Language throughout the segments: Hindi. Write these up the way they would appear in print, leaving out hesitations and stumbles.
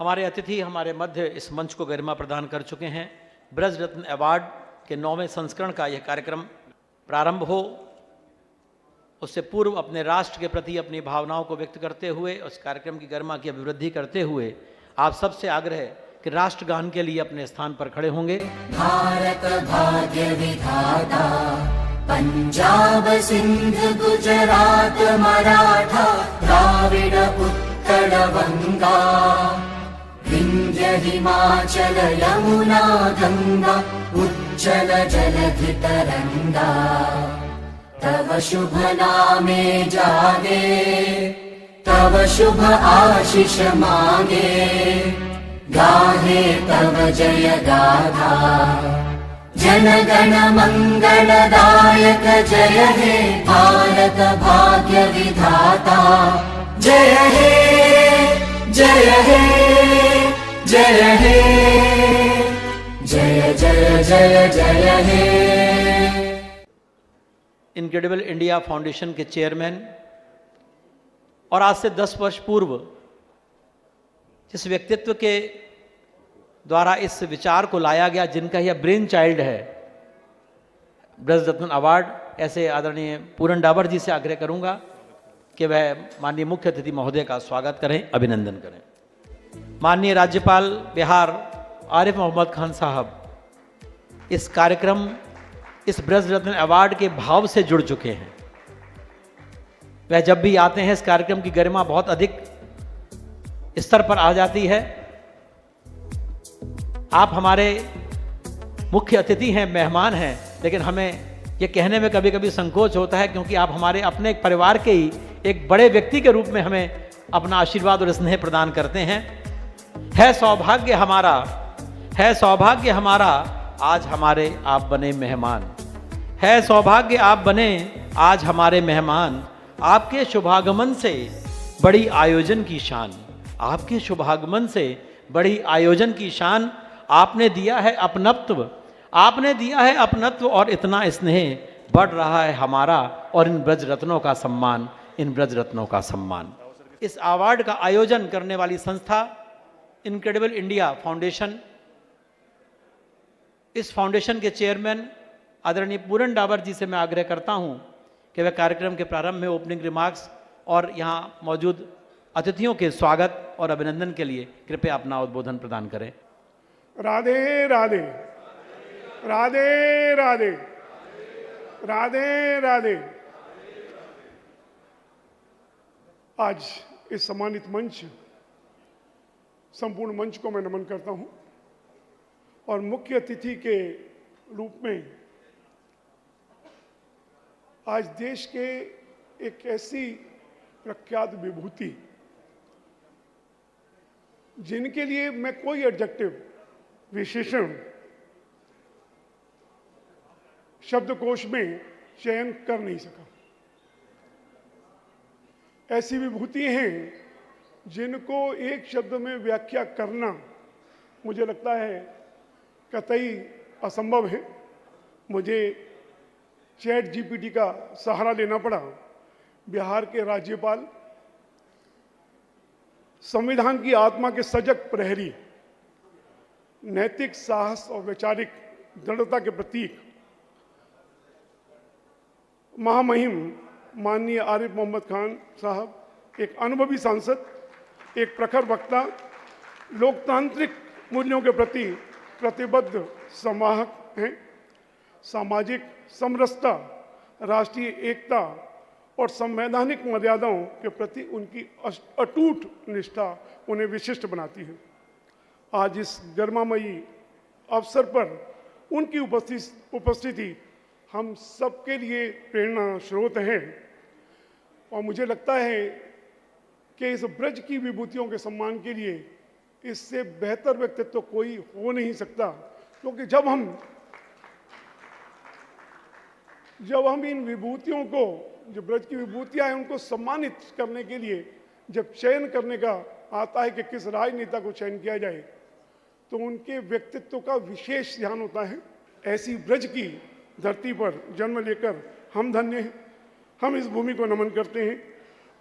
हमारे अतिथि हमारे मध्य इस मंच को गरिमा प्रदान कर चुके हैं। ब्रज रत्न अवार्ड के 9वें संस्करण का यह कार्यक्रम प्रारंभ हो उससे पूर्व अपने राष्ट्र के प्रति अपनी भावनाओं को व्यक्त करते हुए उस कार्यक्रम की गरिमा की अभिवृद्धि करते हुए आप सबसे आग्रह कि राष्ट्रगान के लिए अपने स्थान पर खड़े होंगे। भारत भाग्य विधाता पंजाब सिंध गुजरात मराठा द्राविड उत्कल बंगा विंध्य हिमाचल यमुना गंगा उज्जल जलधि तरंगा तव शुभ नामे जागे तव शुभ आशीष मांगे गाहे तव जय गाथा जन गण मंगलदायक जय हे भारत भाग्य विधाता जय हे जय हे जय हे जय जय जय जय हे। इनक्रेडिबल इंडिया फाउंडेशन के चेयरमैन और आज से 10 वर्ष पूर्व जिस व्यक्तित्व के द्वारा इस विचार को लाया गया, जिनका यह ब्रेन चाइल्ड है ब्रज रत्न अवार्ड, ऐसे आदरणीय पूरन डाबर जी से आग्रह करूंगा कि वह माननीय मुख्य अतिथि महोदय का स्वागत करें, अभिनंदन करें। माननीय राज्यपाल बिहार आरिफ मोहम्मद खान साहब इस कार्यक्रम, इस ब्रज रत्न अवार्ड के भाव से जुड़ चुके हैं। वह जब भी आते हैं इस कार्यक्रम की गरिमा बहुत अधिक स्तर पर आ जाती है। आप हमारे मुख्य अतिथि हैं, मेहमान हैं, लेकिन हमें यह कहने में कभी कभी संकोच होता है क्योंकि आप हमारे अपने एक परिवार के ही एक बड़े व्यक्ति के रूप में हमें अपना आशीर्वाद और स्नेह प्रदान करते हैं। है सौभाग्य हमारा आज हमारे आप बने मेहमान, है सौभाग्य आप बने आज हमारे मेहमान। आपके शुभागमन से बड़ी आयोजन की शान, आपके शुभागमन से बड़ी आयोजन की शान। आपने दिया है अपनत्व, आपने दिया है अपनत्व और इतना स्नेह बढ़ रहा है हमारा और इन ब्रज रत्नों का सम्मान, इन ब्रज रत्नों का सम्मान। इस अवार्ड का आयोजन करने वाली संस्था इनक्रेडिबल इंडिया फाउंडेशन, इस फाउंडेशन के चेयरमैन आदरणीय पूरन डाबर जी से मैं आग्रह करता हूं कि वह कार्यक्रम के प्रारंभ में ओपनिंग रिमार्क्स और यहां मौजूद अतिथियों के स्वागत और अभिनंदन के लिए कृपया अपना उद्बोधन प्रदान करें। राधे राधे राधे राधे राधे राधे। आज इस सम्मानित मंच, संपूर्ण मंच को मैं नमन करता हूं और मुख्य अतिथि के रूप में आज देश के एक ऐसी प्रख्यात विभूति जिनके लिए मैं कोई एडजेक्टिव, विशेषण शब्दकोश में चयन कर नहीं सका। ऐसी विभूति हैं जिनको एक शब्द में व्याख्या करना मुझे लगता है कतई असंभव है। मुझे चैट जीपीटी का सहारा लेना पड़ा। बिहार के राज्यपाल, संविधान की आत्मा के सजग प्रहरी, नैतिक साहस और वैचारिक दृढ़ता के प्रतीक महामहिम माननीय आरिफ मोहम्मद खान साहब, एक अनुभवी सांसद, एक प्रखर वक्ता, लोकतांत्रिक मूल्यों के प्रति प्रतिबद्ध संवाहक हैं। सामाजिक समरसता, राष्ट्रीय एकता और संवैधानिक मर्यादाओं के प्रति उनकी अटूट निष्ठा उन्हें विशिष्ट बनाती है। आज इस गरिमामयी अवसर पर उनकी उपस्थिति हम सबके लिए प्रेरणा स्रोत है और मुझे लगता है कि इस ब्रज की विभूतियों के सम्मान के लिए इससे बेहतर व्यक्तित्व तो कोई हो नहीं सकता, क्योंकि जब हम इन विभूतियों को, जो ब्रज की विभूतियां हैं, उनको सम्मानित करने के लिए जब चयन करने का आता है कि किस राजनेता को चयन किया जाए, तो उनके व्यक्तित्व का विशेष ध्यान होता है। ऐसी ब्रज की धरती पर जन्म लेकर हम धन्य हैं, हम इस भूमि को नमन करते हैं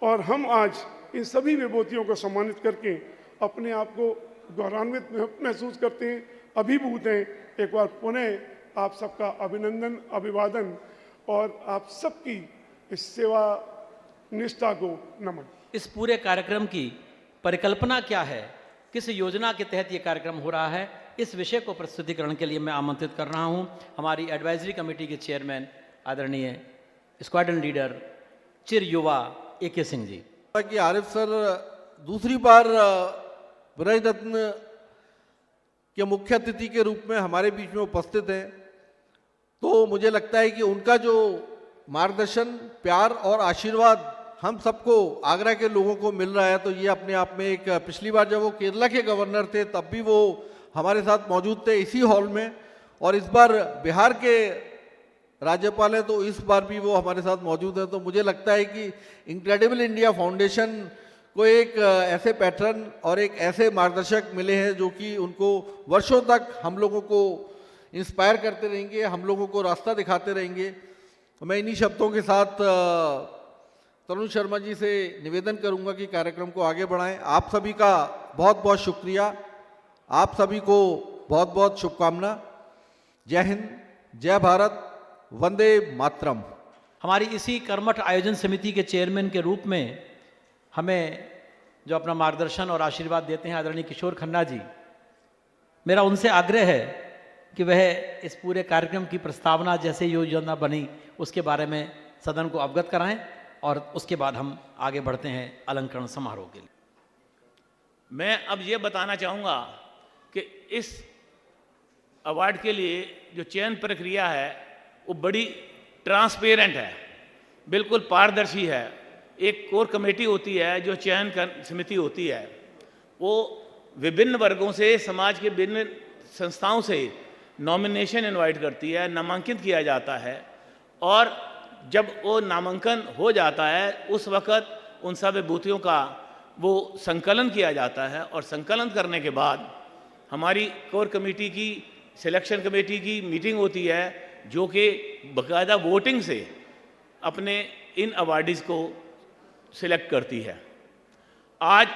और हम आज इन सभी विभूतियों को सम्मानित करके अपने आप को गौरवान्वित महसूस करते हैं, अभिभूत हैं। एक बार पुनः आप सबका अभिनंदन, अभिवादन और आप सबकी इस सेवा निष्ठा को नमन। इस पूरे कार्यक्रम की परिकल्पना क्या है, किस योजना के तहत ये कार्यक्रम हो रहा है, इस विषय को प्रस्तुतिकरण के लिए मैं आमंत्रित कर रहा हूँ हमारी एडवाइजरी कमेटी के चेयरमैन आदरणीय स्क्वाड्रन लीडर चिर युवा AK सिंह जी। कि आरिफ सर दूसरी बार ब्रज रत्न के मुख्य अतिथि के रूप में हमारे बीच में उपस्थित हैं, तो मुझे लगता है कि उनका जो मार्गदर्शन, प्यार और आशीर्वाद हम सबको, आगरा के लोगों को मिल रहा है, तो ये अपने आप में एक, पिछली बार जब वो केरला के गवर्नर थे तब भी वो हमारे साथ मौजूद थे इसी हॉल में, और इस बार बिहार के राज्यपाल हैं तो इस बार भी वो हमारे साथ मौजूद हैं। तो मुझे लगता है कि इनक्रेडिबल इंडिया फाउंडेशन को एक ऐसे पैटर्न और एक ऐसे मार्गदर्शक मिले हैं जो कि उनको वर्षों तक हम लोगों को इंस्पायर करते रहेंगे, हम लोगों को रास्ता दिखाते रहेंगे। मैं इन्हीं शब्दों के साथ तरुण शर्मा जी से निवेदन करूंगा कि कार्यक्रम को आगे बढ़ाएं। आप सभी का बहुत बहुत शुक्रिया, आप सभी को बहुत बहुत शुभकामना। जय हिंद, जय भारत, वंदे मातरम। हमारी इसी कर्मठ आयोजन समिति के चेयरमैन के रूप में हमें जो अपना मार्गदर्शन और आशीर्वाद देते हैं आदरणीय किशोर खन्ना जी, मेरा उनसे आग्रह है कि वह इस पूरे कार्यक्रम की प्रस्तावना जैसे योजना बनी उसके बारे में सदन को अवगत कराएं और उसके बाद हम आगे बढ़ते हैं अलंकरण समारोह के लिए। मैं अब ये बताना चाहूँगा कि इस अवार्ड के लिए जो चयन प्रक्रिया है वो बड़ी ट्रांसपेरेंट है, बिल्कुल पारदर्शी है। एक कोर कमेटी होती है जो चयन समिति होती है, वो विभिन्न वर्गों से, समाज के विभिन्न संस्थाओं से नॉमिनेशन इनवाइट करती है, नामांकित किया जाता है, और जब वो नामांकन हो जाता है उस वक़्त उन सब विभूतियों का वो संकलन किया जाता है, और संकलन करने के बाद हमारी कोर कमेटी की, सिलेक्शन कमेटी की मीटिंग होती है जो कि बाकायदा वोटिंग से अपने इन अवार्डीज़ को सिलेक्ट करती है। आज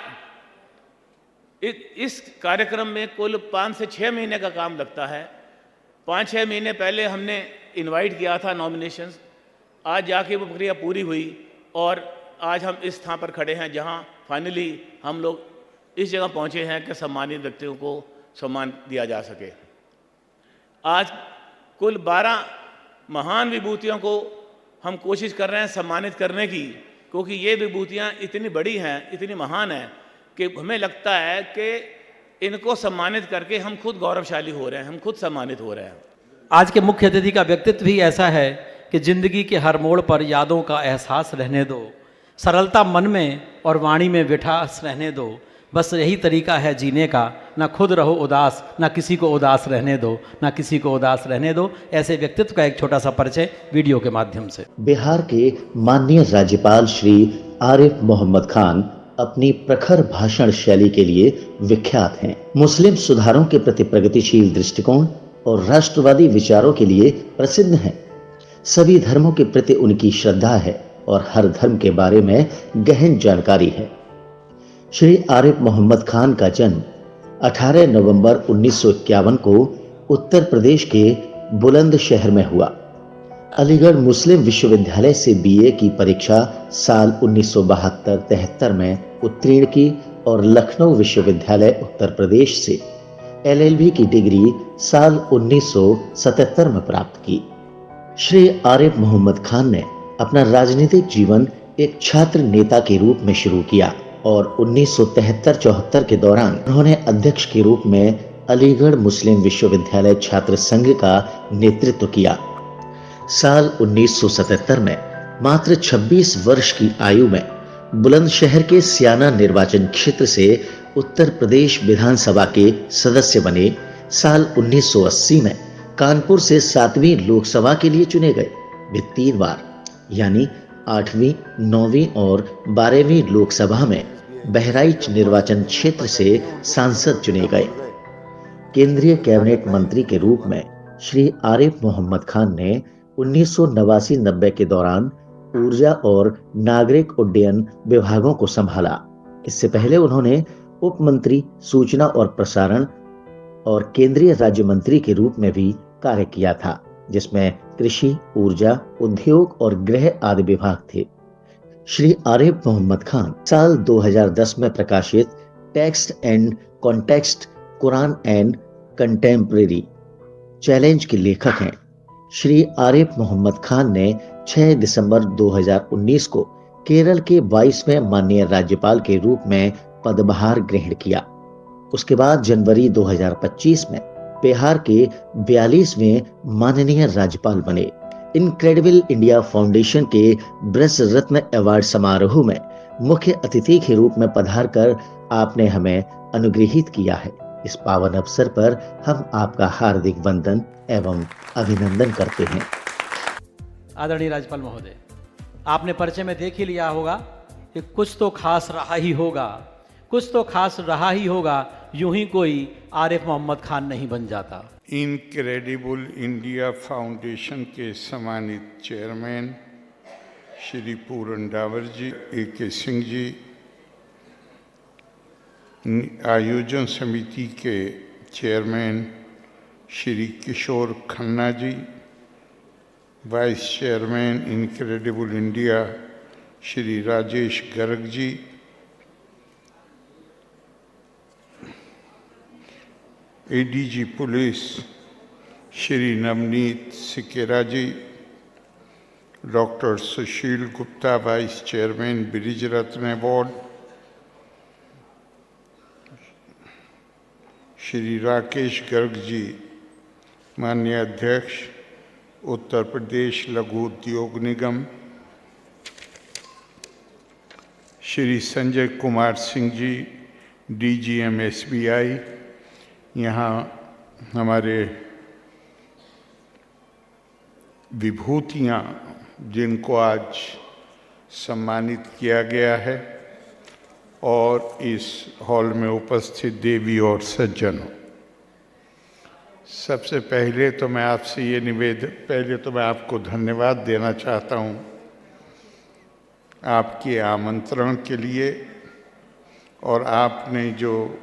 इस कार्यक्रम में कुल 5 से 6 महीने का काम लगता है। 5-6 महीने पहले हमने इनवाइट किया था नॉमिनेशंस, आज जाके वो प्रक्रिया पूरी हुई और आज हम इस स्थान पर खड़े हैं जहां फाइनली हम लोग इस जगह पहुंचे हैं कि सम्मानित व्यक्तियों को सम्मान दिया जा सके। आज कुल 12 महान विभूतियों को हम कोशिश कर रहे हैं सम्मानित करने की, क्योंकि ये विभूतियाँ इतनी बड़ी हैं, इतनी महान हैं कि हमें लगता है कि इनको सम्मानित करके हम खुद गौरवशाली हो रहे हैं, हम खुद सम्मानित हो रहे हैं। आज के मुख्य अतिथि का व्यक्तित्व ही ऐसा है कि जिंदगी के हर मोड़ पर यादों का एहसास रहने दो, सरलता मन में और वाणी में विठास रहने दो, बस यही तरीका है जीने का, ना खुद रहो उदास, ना किसी को उदास रहने दो, ना किसी को उदास रहने दो। ऐसे व्यक्तित्व का एक छोटा सा परिचय वीडियो के माध्यम से। बिहार के माननीय राज्यपाल श्री आरिफ मोहम्मद खान अपनी प्रखर भाषण शैली के लिए विख्यात हैं। मुस्लिम सुधारों के प्रति प्रगतिशील दृष्टिकोण और राष्ट्रवादी विचारों के लिए प्रसिद्ध हैं। सभी धर्मों के प्रति उनकी श्रद्धा है और हर धर्म के बारे में गहन जानकारी है। श्री आरिफ मोहम्मद खान का जन्म 18 नवंबर 1951 को उत्तर प्रदेश के बुलंदशहर में हुआ। अलीगढ़ मुस्लिम विश्वविद्यालय से BA की परीक्षा साल 1972-73 में उत्तीर्ण की और लखनऊ विश्वविद्यालय उत्तर प्रदेश से LLB की डिग्री साल 1977 में प्राप्त की। श्री आरिफ मोहम्मद खान ने अपना राजनीतिक जीवन एक छात्र नेता के रूप में शुरू किया और 1973-74 के दौरान उन्होंने अध्यक्ष के रूप में अलीगढ़ मुस्लिम विश्वविद्यालय छात्र संघ का नेतृत्व किया। साल 1977 में मात्र 26 वर्ष की आयु में बुलंदशहर के सियाना निर्वाचन क्षेत्र से उत्तर प्रदेश विधानसभा के सदस्य बने। साल 1980 में कानपुर से 7वीं लोकसभा के लिए चुने गए। वे 3 बार यानी 8वीं, 9वीं और 12वीं लोकसभा में बहराइच निर्वाचन क्षेत्र से सांसद चुने गए। केंद्रीय कैबिनेट मंत्री के रूप में श्री आरिफ मोहम्मद खान ने 1989-90 के दौरान ऊर्जा और नागरिक उड्डयन विभागों को संभाला। इससे पहले उन्होंने उप मंत्री सूचना और प्रसारण और केंद्रीय राज्य मंत्री के रूप में भी कार्य किया था, जिसमें कृषि, ऊर्जा, उद्योग और गृह आदि विभाग थे। श्री आरिफ मोहम्मद खान साल 2010 में प्रकाशित text and context Quran and contemporary challenge के लेखक हैं। श्री आरिफ मोहम्मद खान ने 6 दिसंबर 2019 को केरल के 22वें माननीय राज्यपाल के रूप में पदभार ग्रहण किया। उसके बाद जनवरी 2025 में बिहार के 42वें माननीय राज्यपाल बने। इनक्रेडिबल इंडिया फाउंडेशन के ब्रज रत्न अवार्ड समारोह में मुख्य अतिथि के रूप में पधार कर आपने हमें अनुग्रहित किया है। इस पावन अवसर पर हम आपका हार्दिक वंदन एवं अभिनंदन करते हैं। आदरणीय राज्यपाल महोदय, आपने परिचय में देख ही लिया होगा कि कुछ तो खास रहा ही होगा, कुछ तो खास रहा ही होगा, यूं ही कोई आरिफ मोहम्मद खान नहीं बन जाता। इनक्रेडिबल इंडिया फाउंडेशन के सम्मानित चेयरमैन श्री पूरन डावर जी, A.K. सिंह जी, आयोजन समिति के chairman Shri Kishore Khanna ji, vice chairman incredible India Shri Rajesh Garg ji, ADG police Shri Navneet Sikera ji, doctor Sushil Gupta, vice chairman Brij Ratna award, Shri Rakesh Garg ji, माननीय अध्यक्ष उत्तर प्रदेश लघु उद्योग निगम, श्री संजय कुमार सिंह जी, DGM SBI, यहाँ हमारे विभूतियाँ जिनको आज सम्मानित किया गया है, और इस हॉल में उपस्थित देवी और सज्जनों, सबसे पहले तो मैं आपको धन्यवाद देना चाहता हूँ आपके आमंत्रण के लिए, और आपने जो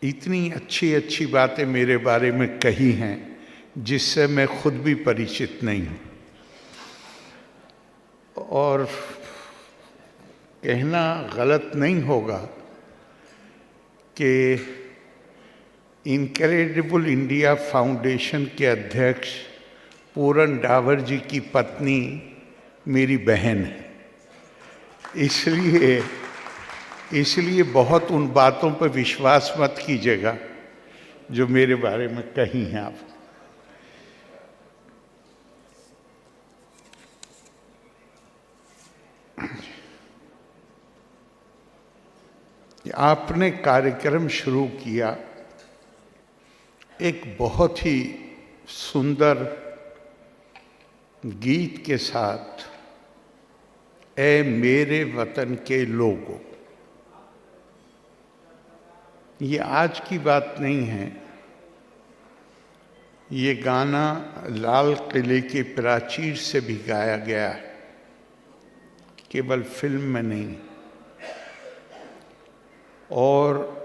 इतनी अच्छी अच्छी बातें मेरे बारे में कही हैं जिससे मैं खुद भी परिचित नहीं हूँ, और कहना गलत नहीं होगा कि इनक्रेडिबल इंडिया फाउंडेशन के अध्यक्ष पूरन डावर जी की पत्नी मेरी बहन है। इसलिए बहुत उन बातों पर विश्वास मत कीजिएगा जो मेरे बारे में कही हैं आप। आपने कार्यक्रम शुरू किया एक बहुत ही सुंदर गीत के साथ, ए मेरे वतन के लोगों। ये आज की बात नहीं है, ये गाना लाल किले के प्राचीर से भी गाया गया है, केवल फिल्म में नहीं। और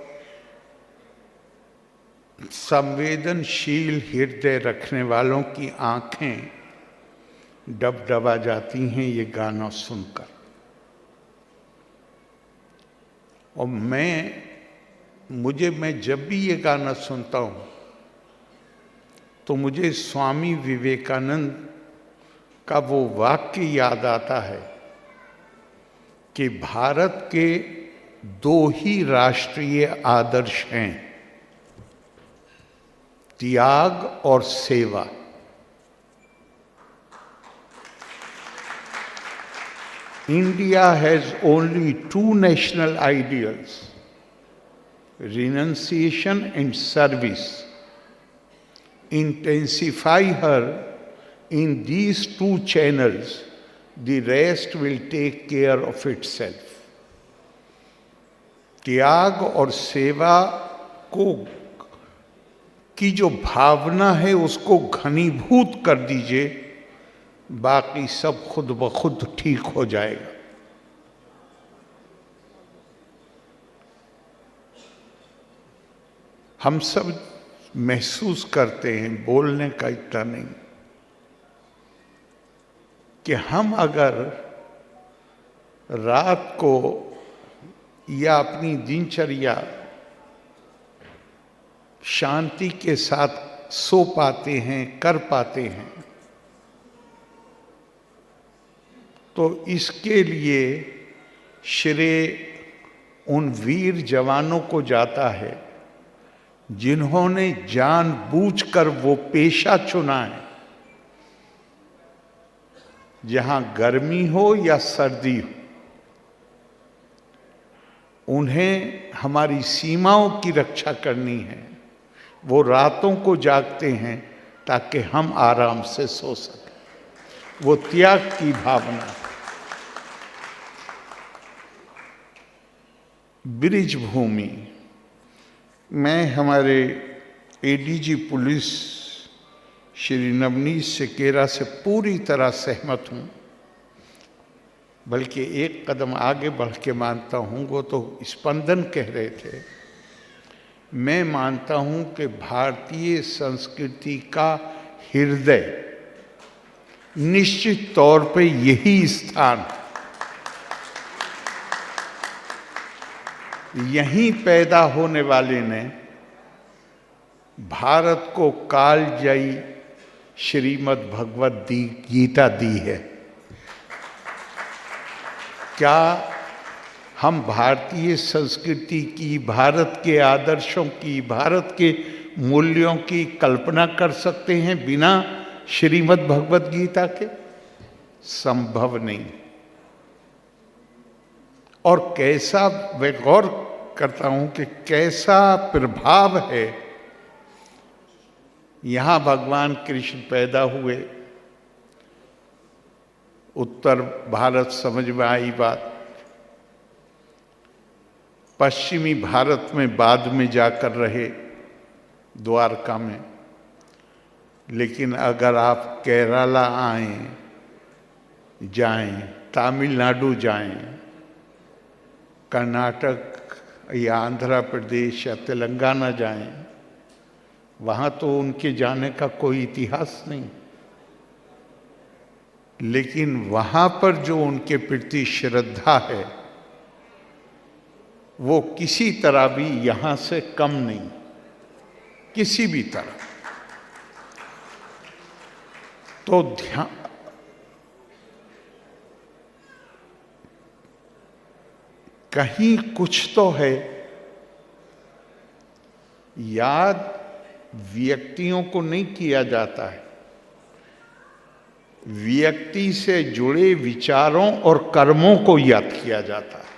संवेदनशील हृदय रखने वालों की आंखें डबडबा जाती हैं ये गाना सुनकर। और मैं जब भी ये गाना सुनता हूँ तो मुझे स्वामी विवेकानंद का वो वाक्य याद आता है कि भारत के दो ही राष्ट्रीय आदर्श हैं, त्याग और सेवा। India has only two national ideals, renunciation and service. Intensify her in these two channels, the rest will take care of itself. त्याग और सेवा को की जो भावना है उसको घनीभूत कर दीजिए, बाकी सब खुद ब खुद ठीक हो जाएगा। हम सब महसूस करते हैं, बोलने का इतना नहीं, कि हम अगर रात को या अपनी दिनचर्या शांति के साथ सो पाते हैं, कर पाते हैं, तो इसके लिए श्रेय उन वीर जवानों को जाता है जिन्होंने जानबूझकर वो पेशा चुना है, जहां गर्मी हो या सर्दी हो, उन्हें हमारी सीमाओं की रक्षा करनी है। वो रातों को जागते हैं ताकि हम आराम से सो सकें। वो त्याग की भावना। ब्रिज भूमि, मैं हमारे एडीजी पुलिस श्री नवनीत सिकेरा से पूरी तरह सहमत हूँ, बल्कि एक कदम आगे बढ़ के मानता हूँ। वो तो स्पंदन कह रहे थे, मैं मानता हूँ कि भारतीय संस्कृति का हृदय निश्चित तौर पे यही स्थान, यहीं पैदा होने वाले ने भारत को कालजयी श्रीमद् भगवद गीता दी है। क्या हम भारतीय संस्कृति की, भारत के आदर्शों की, भारत के मूल्यों की कल्पना कर सकते हैं बिना श्रीमद् भगवद गीता के? संभव नहीं। और कैसा, मैं गौर करता हूं कि कैसा प्रभाव है। यहां भगवान कृष्ण पैदा हुए, उत्तर भारत समझ में आई बात, पश्चिमी भारत में बाद में जाकर रहे, द्वारका में। लेकिन अगर आप केरला आएं, जाएं, तमिलनाडु जाएं, कर्नाटक या आंध्र प्रदेश या तेलंगाना जाएं, वहाँ तो उनके जाने का कोई इतिहास नहीं। लेकिन वहाँ पर जो उनके प्रति श्रद्धा है, वो किसी तरह भी यहाँ से कम नहीं, किसी भी तरह। तो ध्यान, कहीं कुछ तो है। याद व्यक्तियों को नहीं किया जाता है, व्यक्ति से जुड़े विचारों और कर्मों को याद किया जाता है।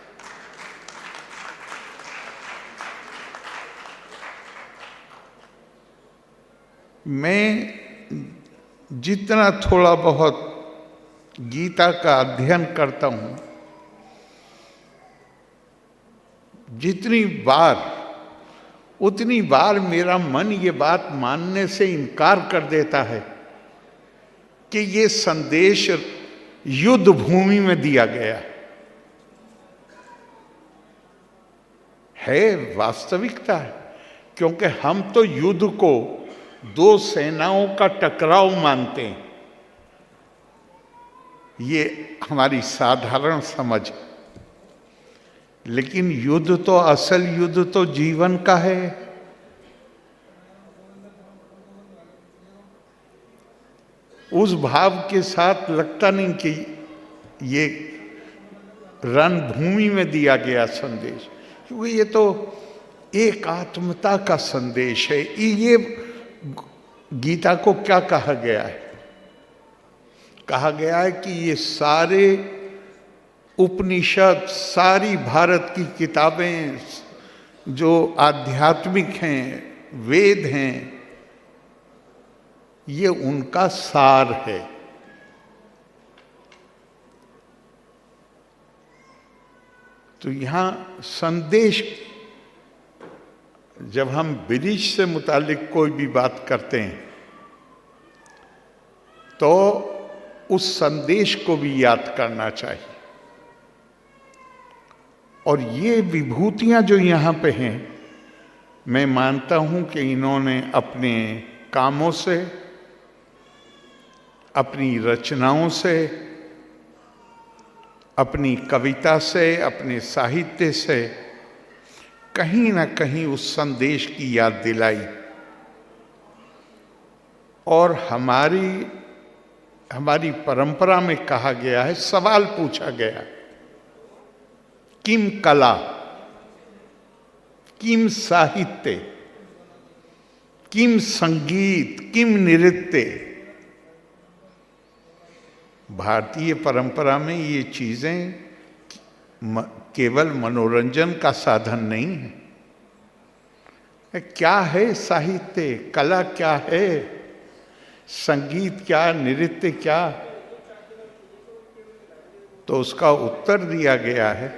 मैं जितना थोड़ा बहुत गीता का अध्ययन करता हूं, जितनी बार उतनी बार मेरा मन ये बात मानने से इनकार कर देता है कि ये संदेश युद्ध भूमि में दिया गया है। वास्तविकता है, क्योंकि हम तो युद्ध को दो सेनाओं का टकराव मानते हैं। ये हमारी साधारण समझ। लेकिन युद्ध तो, असल युद्ध तो जीवन का है। उस भाव के साथ लगता नहीं कि ये रणभूमि में दिया गया संदेश, क्योंकि ये तो एकात्मता का संदेश है। ये गीता को क्या कहा गया है? कहा गया है कि ये सारे उपनिषद, सारी भारत की किताबें जो आध्यात्मिक हैं, वेद हैं, ये उनका सार है। तो यहां संदेश, जब हम ब्रिज से मुतालिक कोई भी बात करते हैं तो उस संदेश को भी याद करना चाहिए। और ये विभूतियां जो यहाँ पे हैं, मैं मानता हूं कि इन्होंने अपने कामों से, अपनी रचनाओं से, अपनी कविता से, अपने साहित्य से कहीं ना कहीं उस संदेश की याद दिलाई। और हमारी परंपरा में कहा गया है, सवाल पूछा गया, किम कला, किम साहित्य, किम संगीत, किम नृत्य। भारतीय परंपरा में ये चीजें केवल मनोरंजन का साधन नहीं है। क्या है साहित्य, कला क्या है, संगीत क्या, नृत्य क्या? तो उसका उत्तर दिया गया है,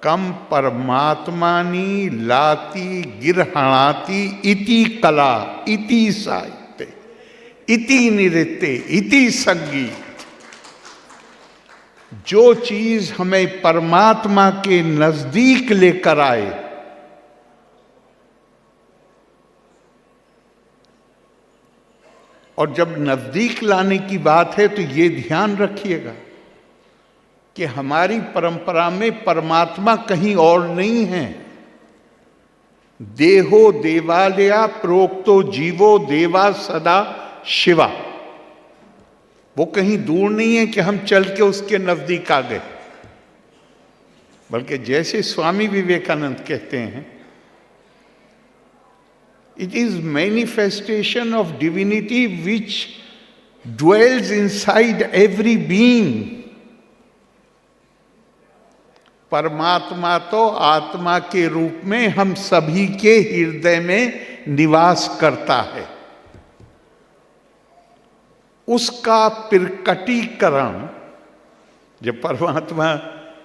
कम परमात्मानी लाती गिरहणाति इति कला, इति साहित्य, इति नृत्य, इति संगीत। जो चीज हमें परमात्मा के नजदीक लेकर आए, और जब नजदीक लाने की बात है तो ये ध्यान रखिएगा कि हमारी परंपरा में परमात्मा कहीं और नहीं है। देहो देवालया प्रोक्तो जीवो देवा सदा शिवा। वो कहीं दूर नहीं है कि हम चल के उसके नजदीक आ गए, बल्कि जैसे स्वामी विवेकानंद कहते हैं, it is manifestation of divinity which dwells inside every being. परमात्मा तो आत्मा के रूप में हम सभी के हृदय में निवास करता है। उसका प्रकटीकरण, जब परमात्मा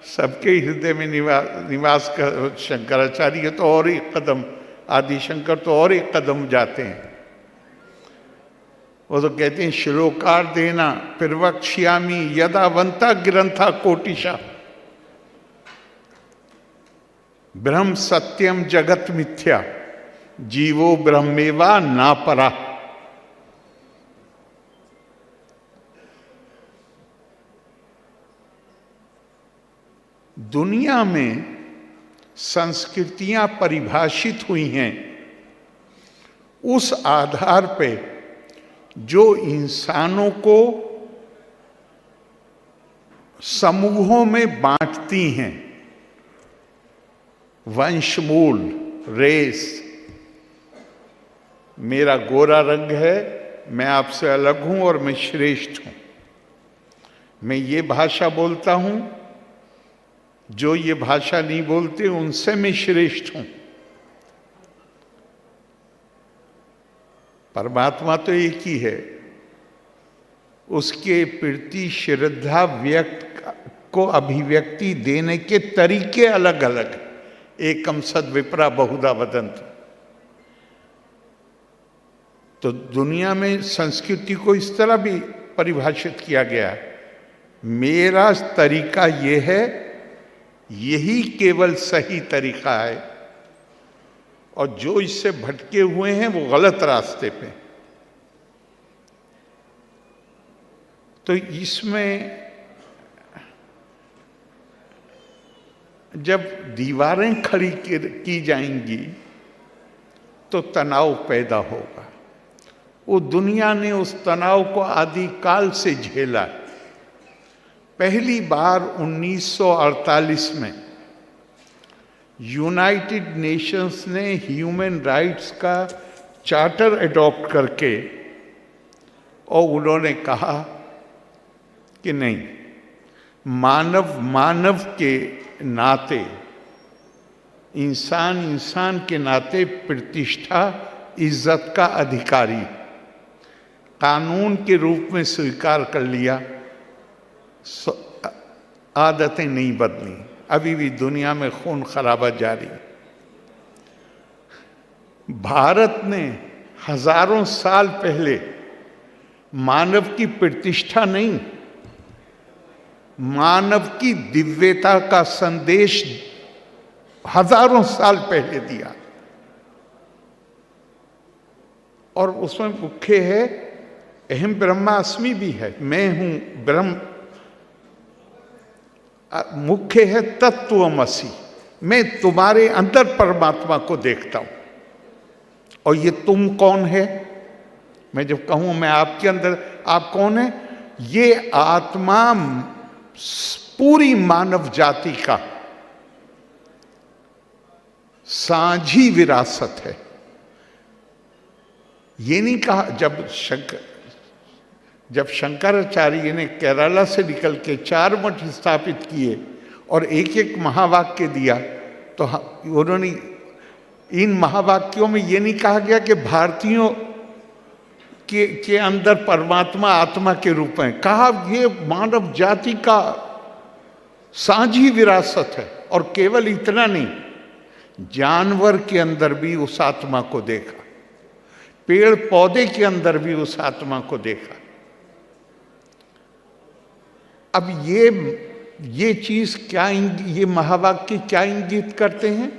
सबके हृदय में निवास कर, शंकराचार्य तो और एक कदम, आदि शंकर तो और एक कदम जाते हैं। वो तो कहते हैं, श्लोकार देना प्रवक्ष्यामि यदावंता ग्रंथा कोटिशा, ब्रह्म सत्यम जगत मिथ्या, जीवो ब्रह्मेवा ना परा। दुनिया में संस्कृतियां परिभाषित हुई हैं उस आधार पे जो इंसानों को समूहों में बांटती हैं। वंशमूल, रेस, मेरा गोरा रंग है, मैं आपसे अलग हूं और मैं श्रेष्ठ हूं, मैं ये भाषा बोलता हूं, जो ये भाषा नहीं बोलते उनसे मैं श्रेष्ठ हूं। परमात्मा तो एक ही है, उसके प्रति श्रद्धा व्यक्त को अभिव्यक्ति देने के तरीके अलग अलग। एकम सद विप्रा बहुधा वदंत। तो दुनिया में संस्कृति को इस तरह भी परिभाषित किया गया, मेरा तरीका ये है, यही केवल सही तरीका है, और जो इससे भटके हुए हैं वो गलत रास्ते पे। तो इसमें जब दीवारें खड़ी की जाएंगी तो तनाव पैदा होगा। वो दुनिया ने उस तनाव को आदिकाल से झेला। पहली बार 1948 में यूनाइटेड नेशंस ने ह्यूमन राइट्स का चार्टर एडॉप्ट करके, और उन्होंने कहा कि नहीं, मानव के नाते, इंसान के नाते प्रतिष्ठा, इज्जत का अधिकारी, कानून के रूप में स्वीकार कर लिया। आदतें नहीं बदली, अभी भी दुनिया में खून खराबा जारी। भारत ने हजारों साल पहले मानव की प्रतिष्ठा नहीं, मानव की दिव्यता का संदेश हजारों साल पहले दिया। और उसमें मुख्य है अहम ब्रह्मास्मि भी है, मैं हूं ब्रह्म। मुख्य है तत्वमसि, मैं तुम्हारे अंदर परमात्मा को देखता हूं। और ये तुम कौन है? मैं जब कहूं मैं आपके अंदर, आप कौन है? ये आत्मा पूरी मानव जाति का साझी विरासत है। ये नहीं कहा, जब शंकराचार्य ने केरला से निकल के 4 मठ स्थापित किए और एक एक महावाक्य दिया, तो उन्होंने इन महावाक्यों में ये नहीं कहा गया कि भारतीयों के अंदर परमात्मा आत्मा के रूप में, कहा ये मानव जाति का साझी विरासत है। और केवल इतना नहीं, जानवर के अंदर भी उस आत्मा को देखा, पेड़ पौधे के अंदर भी उस आत्मा को देखा। अब ये चीज क्या, ये महावाक्य क्या इंगित करते हैं?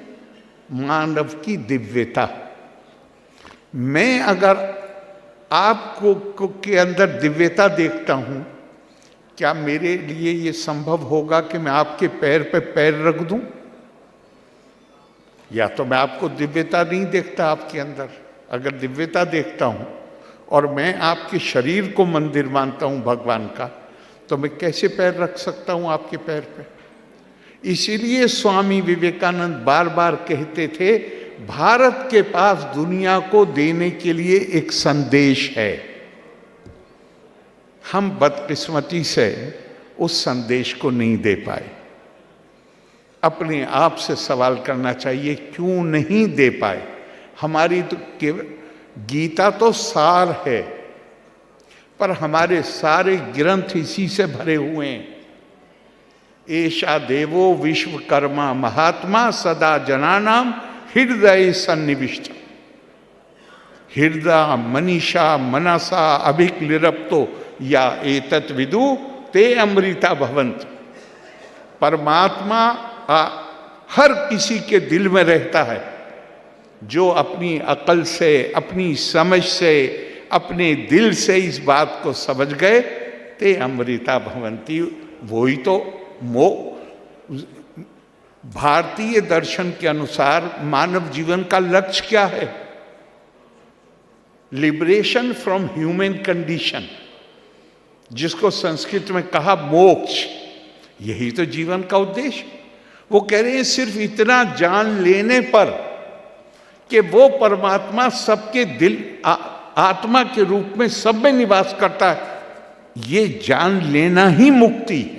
मानव की दिव्यता। मैं अगर आपको के अंदर दिव्यता देखता हूं, क्या मेरे लिए ये संभव होगा कि मैं आपके पैर पे पैर रख दूं? या तो मैं आपको दिव्यता नहीं देखता आपके अंदर। अगर दिव्यता देखता हूं और मैं आपके शरीर को मंदिर मानता हूं भगवान का, तो मैं कैसे पैर रख सकता हूं आपके पैर पे? इसीलिए स्वामी विवेकानंद बार बार कहते थे, भारत के पास दुनिया को देने के लिए एक संदेश है। हम बदकिस्मती से उस संदेश को नहीं दे पाए। अपने आप से सवाल करना चाहिए, क्यों नहीं दे पाए? हमारी तो केवल गीता तो सार है, पर हमारे सारे ग्रंथ इसी से भरे हुए हैं। एषा देवो विश्वकर्मा महात्मा सदा जनानाम हृदय सन्निविष्ट। हृदय मनीषा मनसा अभिक्लिरप्तो या एतत् विदु ते अमृता भवंत। परमात्मा हर किसी के दिल में रहता है। जो अपनी अकल से, अपनी समझ से, अपने दिल से इस बात को समझ गए, ते अमृता भवंती, वही तो भारतीय दर्शन के अनुसार मानव जीवन का लक्ष्य क्या है? लिबरेशन फ्रॉम ह्यूमन कंडीशन, जिसको संस्कृत में कहा मोक्ष। यही तो जीवन का उद्देश्य। वो कह रहे हैं सिर्फ इतना जान लेने पर कि वो परमात्मा सबके दिल आत्मा के रूप में सब में निवास करता है, ये जान लेना ही मुक्ति है।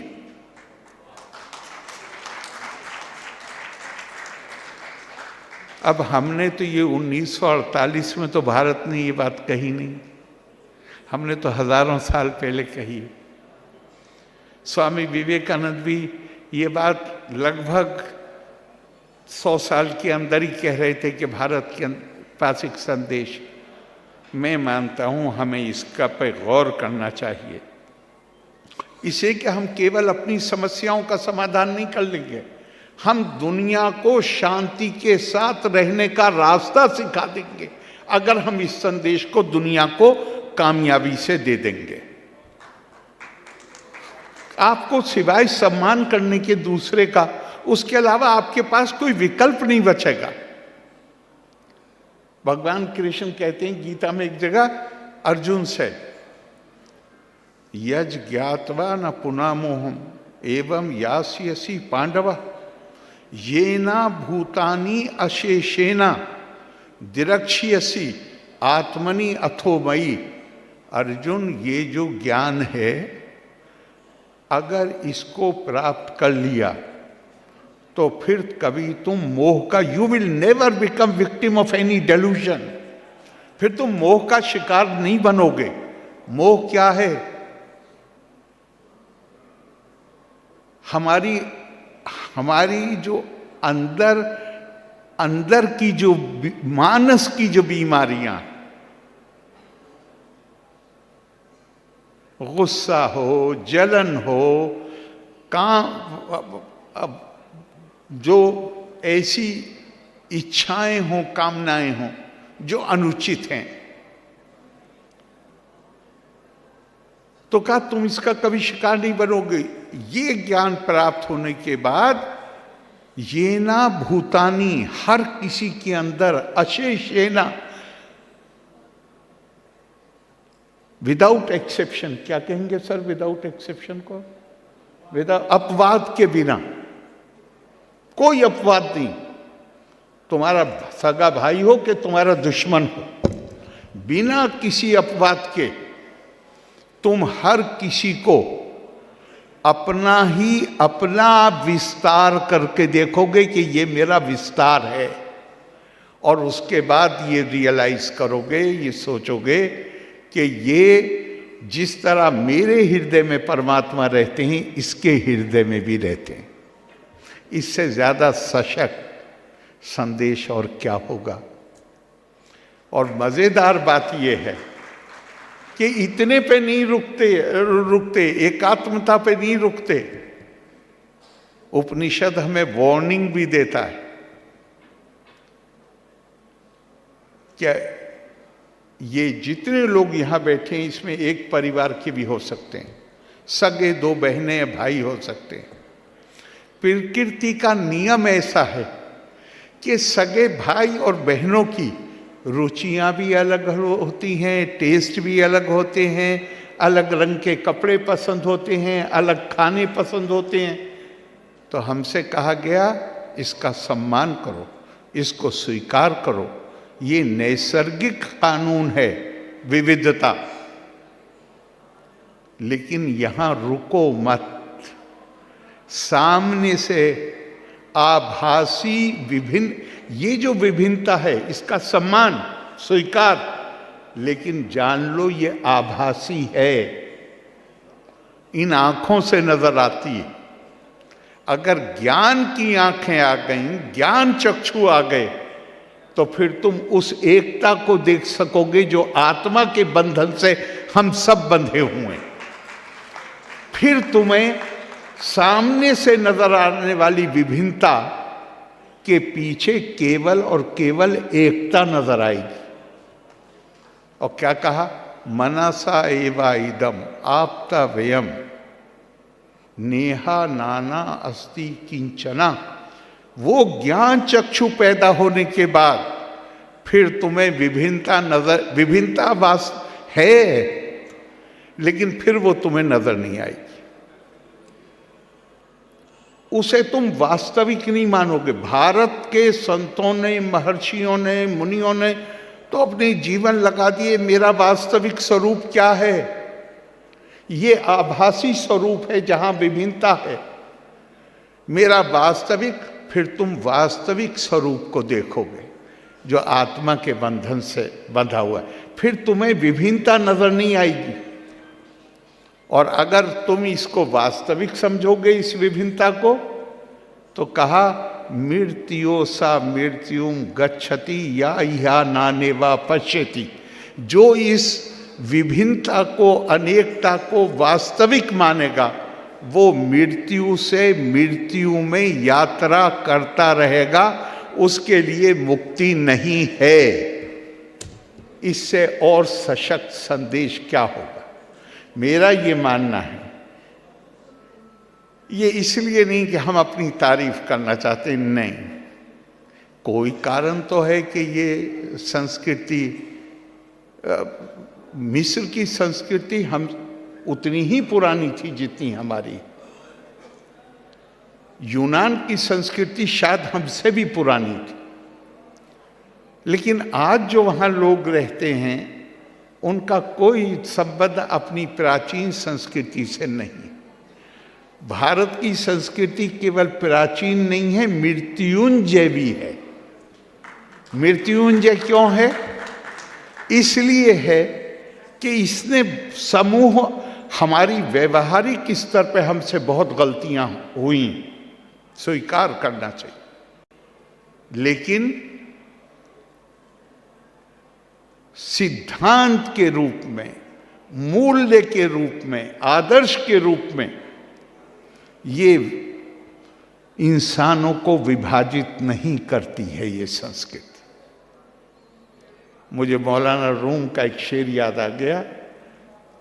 अब हमने तो ये 1948 में तो भारत ने ये बात कही नहीं, हमने तो हजारों साल पहले कही। स्वामी विवेकानंद भी ये बात लगभग 100 साल के अंदर ही कह रहे थे कि भारत के पास एक संदेश। मैं मानता हूं हमें इसका पे गौर करना चाहिए। इसे कि हम केवल अपनी समस्याओं का समाधान नहीं कर लेंगे, हम दुनिया को शांति के साथ रहने का रास्ता सिखा देंगे अगर हम इस संदेश को दुनिया को कामयाबी से दे देंगे। आपको सिवाय सम्मान करने के दूसरे का, उसके अलावा आपके पास कोई विकल्प नहीं बचेगा। भगवान कृष्ण कहते हैं गीता में एक जगह अर्जुन से, यज ज्ञात्वा न पुनः मोहम एवं यास्यसि पांडव येना भूतानि अशेषेना दिरक्ष्यसि आत्मनि अथो मयि। अर्जुन, ये जो ज्ञान है, अगर इसको प्राप्त कर लिया तो फिर कभी तुम मोह का, you will never become victim of any delusion, फिर तुम मोह का शिकार नहीं बनोगे। मोह क्या है? हमारी जो अंदर की जो मानस की जो बीमारियां, गुस्सा हो, जलन हो, जो ऐसी इच्छाएं हों, कामनाएं हों जो अनुचित हैं, तो कहा तुम इसका कभी शिकार नहीं बनोगे। ये ज्ञान प्राप्त होने के बाद ये ना भूतानी हर किसी के अंदर अशेष ये ना, विदाउट एक्सेप्शन, क्या कहेंगे सर विदाउट एक्सेप्शन को? विदाउट अपवाद के बिना, कोई अपवाद नहीं, तुम्हारा सगा भाई हो कि तुम्हारा दुश्मन हो, बिना किसी अपवाद के तुम हर किसी को अपना विस्तार करके देखोगे कि ये मेरा विस्तार है, और उसके बाद ये रियलाइज करोगे, ये सोचोगे कि ये जिस तरह मेरे हृदय में परमात्मा रहते हैं इसके हृदय में भी रहते हैं। इससे ज्यादा सशक्त संदेश और क्या होगा। और मजेदार बात यह है कि इतने पे नहीं रुकते, एकात्मता पे नहीं रुकते। उपनिषद हमें वार्निंग भी देता है क्या ये जितने लोग यहां बैठे हैं इसमें एक परिवार के भी हो सकते हैं, सगे दो बहनें भाई हो सकते हैं। प्रकृति का नियम ऐसा है कि सगे भाई और बहनों की रुचियां भी अलग होती हैं, टेस्ट भी अलग होते हैं, अलग रंग के कपड़े पसंद होते हैं, अलग खाने पसंद होते हैं। तो हमसे कहा गया इसका सम्मान करो, इसको स्वीकार करो, ये नैसर्गिक कानून है विविधता। लेकिन यहां रुको मत, सामने से आभासी विभिन्न, ये जो विभिन्नता है इसका सम्मान स्वीकार, लेकिन जान लो ये आभासी है, इन आंखों से नजर आती है। अगर ज्ञान की आंखें आ गईं, ज्ञान चक्षु आ गए, तो फिर तुम उस एकता को देख सकोगे जो आत्मा के बंधन से हम सब बंधे हुए हैं। फिर तुम्हें सामने से नजर आने वाली विभिन्नता के पीछे केवल और केवल एकता नजर आएगी। और क्या कहा? मनसा एवा इदम आपता व्ययम नेहा नाना अस्ति किंचना। वो ज्ञान चक्षु पैदा होने के बाद फिर तुम्हें विभिन्नता वास है, लेकिन फिर वो तुम्हें नजर नहीं आएगी, उसे तुम वास्तविक नहीं मानोगे। भारत के संतों ने, महर्षियों ने, मुनियों ने तो अपने जीवन लगा दिए, मेरा वास्तविक स्वरूप क्या है? ये आभासी स्वरूप है जहां विभिन्नता है। मेरा वास्तविक, फिर तुम वास्तविक स्वरूप को देखोगे जो आत्मा के बंधन से बंधा हुआ है, फिर तुम्हें विभिन्नता नजर नहीं आएगी। और अगर तुम इसको वास्तविक समझोगे इस विभिन्नता को, तो कहा मृत्यो सा मृत्युम गच्छति या नानेवा पश्यति। जो इस विभिन्नता को, अनेकता को वास्तविक मानेगा, वो मृत्यु से मृत्यु में यात्रा करता रहेगा, उसके लिए मुक्ति नहीं है। इससे और सशक्त संदेश क्या होगा? मेरा ये मानना है, ये इसलिए नहीं कि हम अपनी तारीफ करना चाहते, नहीं, कोई कारण तो है कि ये संस्कृति, मिस्र की संस्कृति हम उतनी ही पुरानी थी जितनी हमारी। यूनान की संस्कृति शायद हमसे भी पुरानी थी, लेकिन आज जो वहाँ लोग रहते हैं उनका कोई संबंध अपनी प्राचीन संस्कृति से नहीं। भारत की संस्कृति केवल प्राचीन नहीं है, मृत्युंजय भी है। मृत्युंजय क्यों है? इसलिए है कि इसने समूह, हमारी व्यवहारिक स्तर पे हमसे बहुत गलतियां हुई, स्वीकार करना चाहिए, लेकिन सिद्धांत के रूप में, मूल्य के रूप में, आदर्श के रूप में ये इंसानों को विभाजित नहीं करती है ये संस्कृति। मुझे मौलाना रूम का एक शेर याद आ गया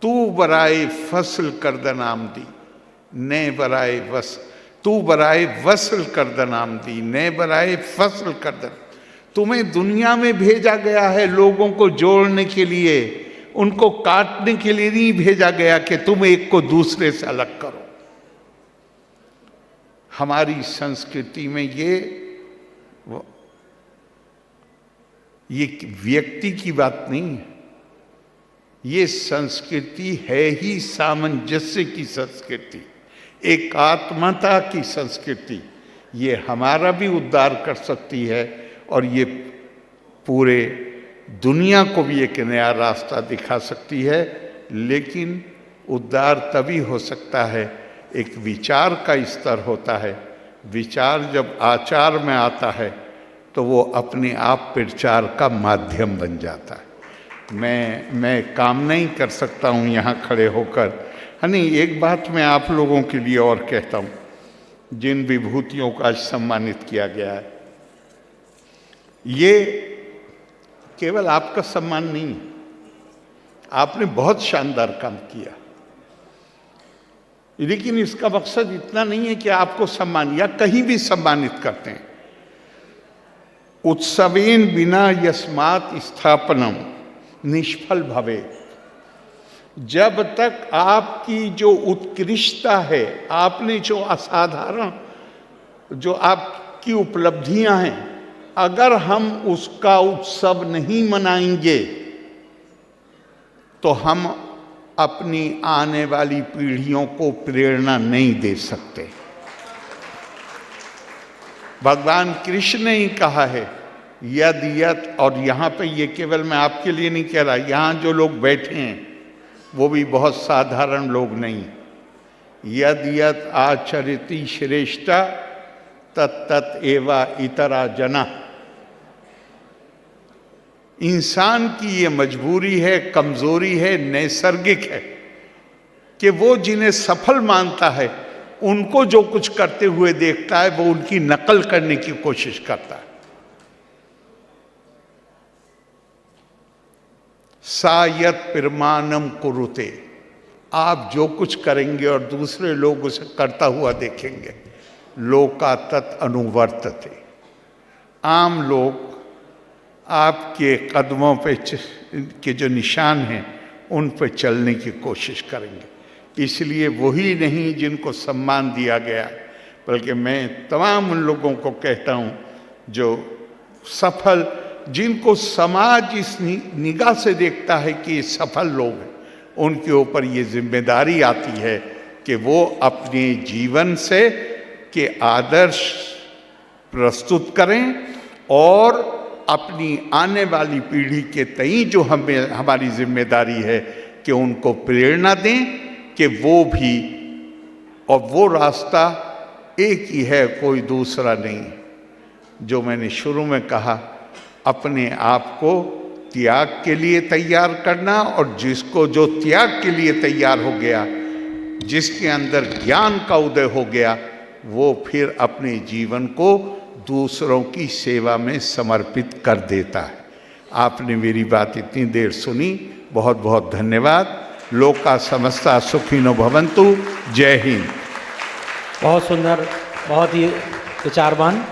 तू बराए फसल करदन आमदी ने बराए वस, तू बराए वसल करदन आमदी ने बराए फसल करदन। तुम्हें दुनिया में भेजा गया है लोगों को जोड़ने के लिए, उनको काटने के लिए नहीं भेजा गया कि तुम एक को दूसरे से अलग करो। हमारी संस्कृति में ये व्यक्ति की बात नहीं है, ये संस्कृति है ही सामंजस्य की संस्कृति, एकात्मता की संस्कृति। ये हमारा भी उद्धार कर सकती है और ये पूरे दुनिया को भी एक नया रास्ता दिखा सकती है। लेकिन उद्धार तभी हो सकता है, एक विचार का स्तर होता है। विचार जब आचार में आता है तो वो अपने आप प्रचार का माध्यम बन जाता है। मैं काम नहीं कर सकता हूँ यहाँ खड़े होकर। नहीं, एक बात मैं आप लोगों के लिए और कहता हूँ, जिन विभूतियों का आज सम्मानित किया गया है, ये केवल आपका सम्मान नहीं है, आपने बहुत शानदार काम किया, लेकिन इसका मकसद इतना नहीं है कि आपको सम्मान या कहीं भी सम्मानित करते हैं। उत्सवेन बिना यस्मात् स्थापनम निष्फल भवे। जब तक आपकी जो उत्कृष्टता है, आपने जो असाधारण, जो आपकी उपलब्धियां हैं, अगर हम उसका उत्सव नहीं मनाएंगे तो हम अपनी आने वाली पीढ़ियों को प्रेरणा नहीं दे सकते। भगवान कृष्ण ने ही कहा है यद यत, और यहाँ पे ये केवल मैं आपके लिए नहीं कह रहा, यहाँ जो लोग बैठे हैं वो भी बहुत साधारण लोग नहीं। यद यत आचरिति श्रेष्ठा तत्त एवा इतरा जना। इंसान की ये मजबूरी है, कमजोरी है, नैसर्गिक है कि वो जिन्हें सफल मानता है उनको जो कुछ करते हुए देखता है वो उनकी नकल करने की कोशिश करता है। सायत प्रमाणम कुरुते। आप जो कुछ करेंगे और दूसरे लोग उसे करता हुआ देखेंगे, लोका तत् अनुवर्तते। आम लोग आपके कदमों पे के जो निशान हैं उन पर चलने की कोशिश करेंगे। इसलिए वही नहीं जिनको सम्मान दिया गया, बल्कि मैं तमाम उन लोगों को कहता हूँ जो सफल, जिनको समाज इस निगाह से देखता है कि ये सफल लोग हैं, उनके ऊपर ये जिम्मेदारी आती है कि वो अपने जीवन से के आदर्श प्रस्तुत करें और अपनी आने वाली पीढ़ी के तई जो हमारी जिम्मेदारी है कि उनको प्रेरणा दें कि वो भी, और वो रास्ता एक ही है, कोई दूसरा नहीं। जो मैंने शुरू में कहा, अपने आप को त्याग के लिए तैयार करना, और जिसको जो त्याग के लिए तैयार हो गया, जिसके अंदर ज्ञान का उदय हो गया, वो फिर अपने जीवन को दूसरों की सेवा में समर्पित कर देता है। आपने मेरी बात इतनी देर सुनी, बहुत बहुत धन्यवाद। लोका समस्ता सुखिनो भवन्तु। जय हिंद। बहुत सुंदर, बहुत ही विचारवान।